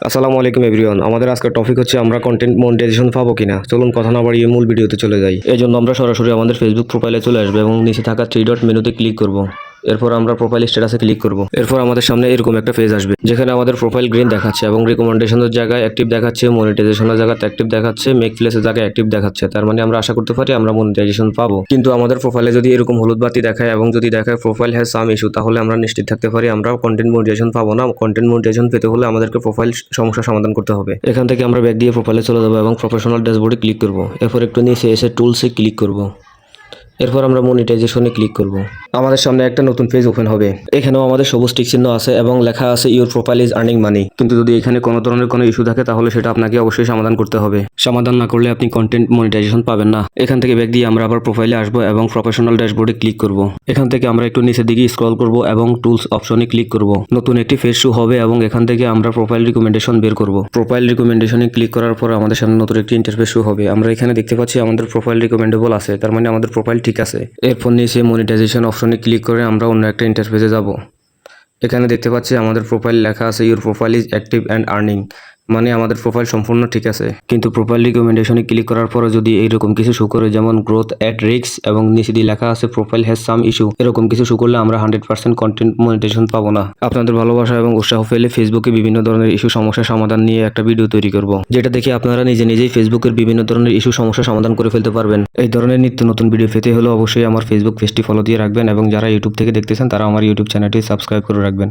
আসসালামু আলাইকুম এভরিওয়ান। আমাদের আজকের টপিক হচ্ছে আমরা কন্টেন্ট মনিটাইজেশন পাবো কিনা। চলুন কথা না বাড়িয়ে মূল ভিডিওতে চলে যাই। এই জন্য আমরা সরাসরি আমাদের ফেসবুক প্রোফাইলে চলে আসবো এবং নিচে থাকা থ্রি ডট মেনুতে ক্লিক করব। এরপর আমরা প্রোফাইল স্ট্যাটাসে ক্লিক করব। এরপর আমাদের সামনে এরকম একটা পেজ আসবে যেখানে আমাদের প্রোফাইল গ্রিন দেখাচ্ছে এবং রিকমেন্ডেশনের জায়গায় অ্যাক্টিভ দেখাচ্ছে, মনিটাইজেশনের জায়গায় অ্যাক্টিভ দেখাচ্ছে, মেক প্লেসের জায়গায় অ্যাক্টিভ দেখাচ্ছে। তার মানে আমরা আশা করতে পারি আমরা মনিটাইজেশন পাবো। কিন্তু আমাদের প্রোফাইলে যদি এরকম হলুদ বাতি দেখায় এবং যদি দেখায় প্রোফাইল হ্যাজ সাম ইস্যু, তাহলে আমরা নিশ্চিত থাকতে পারি আমরা কন্টেন্ট মনিটাইজেশন পাবো না। কন্টেন্ট মনিটাইজেশন পেতে হলে আমাদেরকে প্রোফাইল সমস্যা সমাধান করতে হবে। এখান থেকে আমরা ব্যাক দিয়ে প্রোফাইলে চলে যাবো এবং প্রফেশনাল ড্যাশবোর্ডে ক্লিক করব। এরপর একটু নিচে এসে টুলসে ক্লিক করব। এরপর আমরা মনিটাইজেশনে ক্লিক করব। আমাদের সামনে একটা নতুন পেজ ওপেন হবে। এখানেও আমাদের সবুজ টিক চিহ্ন আছে এবং লেখা আছে your profile is earning money. কিন্তু যদি এখানে কোনো ধরনের কোনো ইস্যু থাকে তাহলে সেটা আপনাকে অবশ্যই সমাধান করতে হবে। সমাধান না করলে আপনি কন্টেন্ট মনিটাইজেশন পাবেন না। এখান থেকে ব্যাক দিয়ে আমরা আবার প্রোফাইলে আসবো এবং প্রফেশনাল ড্যাশবোর্ডে ক্লিক করব। এখান থেকে আমরা একটু নিচের দিকে স্ক্রল করব এবং টুলস অপশনে ক্লিক করব। নতুন একটি পেজ শো হবে এবং এখান থেকে আমরা প্রোফাইল রিকমেন্ডেশন বের করব। প্রোফাইল রিকমেন্ডেশনে ক্লিক করার পর আমাদের সামনে নতুন একটি ইন্টারফেস শো হবে। আমরা এখানে দেখতে পাচ্ছি আমাদের প্রোফাইল রিকমেন্ডেবল আছে, তার মানে আমাদের প্রোফাইল ঠিক আছে। এরপর নিচে মনিটাইজেশন অপশনে ক্লিক করে আমরা অন্য একটা ইন্টারফেসে যাব। এখানে দেখতে পাচ্ছি আমাদের প্রোফাইল লেখা আছে your profile is active and earning, মানে আমাদের প্রোফাইল সম্পূর্ণ ঠিক আছে। কিন্তু প্রোফাইল রিকমেন্ডেশনে ক্লিক করার পরে যদি এইরকম কিছু শো করে যেমন গ্রোথ অ্যাট রিস্ক এবং নিচে দিয়ে লেখা আছে প্রোফাইল হ্যাজ সাম ইস্যু, এরকম কিছু শো করলে আমরা 100% কন্টেন্ট মনিটাইজেশন পাবো না। আপনাদের ভালোবাসা এবং উৎসাহ পেলে ফেসবুকে বিভিন্ন ধরনের ইস্যু সমস্যার সমাধান নিয়ে একটা ভিডিও তৈরি করব, যেটা দেখে আপনারা নিজেই ফেসবুকের বিভিন্ন ধরনের ইস্যু সমস্যার সমাধান করে ফেলতে পারবেন। এই ধরনের নিত্য নতুন ভিডিও পেতে হলে অবশ্যই আমার ফেসবুক পেজটি ফলো দিয়ে রাখবেন এবং যারা ইউটিউব থেকে দেখতেছেন তারা আমার ইউটিউব চ্যানেলটি সাবস্ক্রাইব করে রাখবেন।